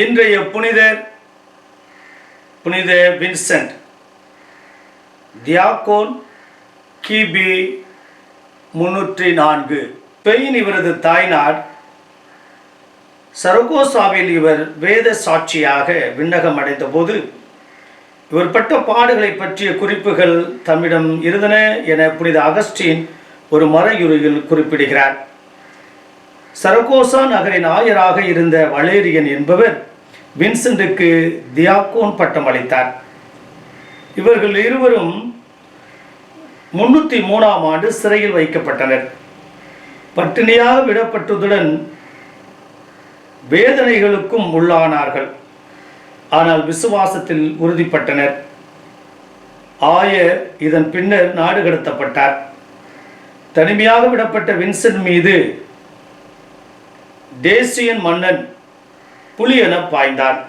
இன்றைய புனிதர் புனித வின்சென்ட் தியாகோன் கிபி 304. ஸ்பெயின் இவரது தாய்நாடு. சரகோசாவில் இவர் வேத சாட்சியாக விண்ணகம் அடைந்த போது இவர் பட்ட பாடுகளை பற்றிய குறிப்புகள் தம்மிடம் இருந்தன என புனித அகஸ்டின் ஒரு மறையுரையில் குறிப்பிடுகிறார். சரகோசா நகரின் ஆயராக இருந்த வலேரியன் என்பவர் வின்சென்ட்டுக்கு தியாகோன் பட்டம் அளித்தார். இவர்கள் இருவரும் 303ஆம் ஆண்டு சிறையில் வைக்கப்பட்டனர். பட்டினியாக விடப்பட்டதுடன் வேதனைகளுக்கும் உள்ளானார்கள். ஆனால் விசுவாசத்தில் உறுதிப்பட்டனர். ஆயர் இதன் பின்னர் நாடு கடத்தப்பட்டார். தனிமையாக விடப்பட்ட வின்சென்ட் மீது தேசியன் மன்னன் புலியென பாய்ந்தான்.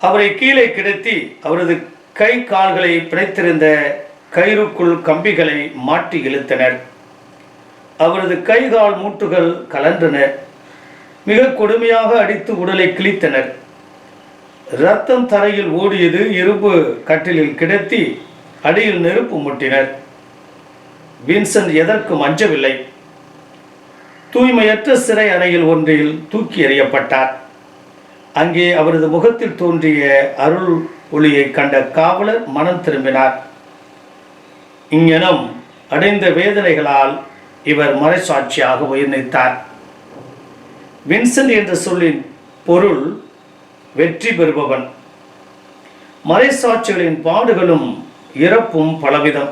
அவரை கீழே கிடத்தி அவரது கை கால்களை பிணைத்திருந்த கயிறுக்குள் கம்பிகளை மாட்டி இழுத்தனர். அவரது கை கால் மூட்டுகள் கலன்றன. மிக கொடுமையாக அடித்து உடலை கிழித்தனர். இரத்தம் தரையில் ஓடியது. இரும்பு கட்டிலில் கிடத்தி அடியில் நெருப்பு மூட்டினர். வின்சென்ட் எதற்கும் அஞ்சவில்லை. தூய்மையற்ற சிறை அறையில் ஒன்றில் தூக்கி எறியப்பட்டார். அங்கே அவரது முகத்தில் தோன்றிய அருள் ஒளியை கண்ட காவலர் மனம் திரும்பினார். இங்ஙனம் அடைந்த வேதனைகளால் இவர் மறைசாட்சியாக உயிர் நீத்தார். வின்சென்ட் என்ற சொல்லின் பொருள் வெற்றி பெறுபவன். மறைசாட்சிகளின் பாடுகளும் இறப்பும் பலவிதம்.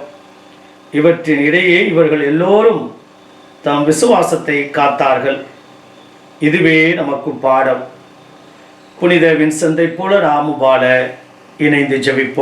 இவற்றின் இடையே இவர்கள் எல்லோரும் தம் விசுவாசத்தை காத்தார்கள். இதுவே நமக்கு பாடம். புனித வின்சென்ட்டை போல நாமும் வாழ இணைந்து ஜெபிப்போம்.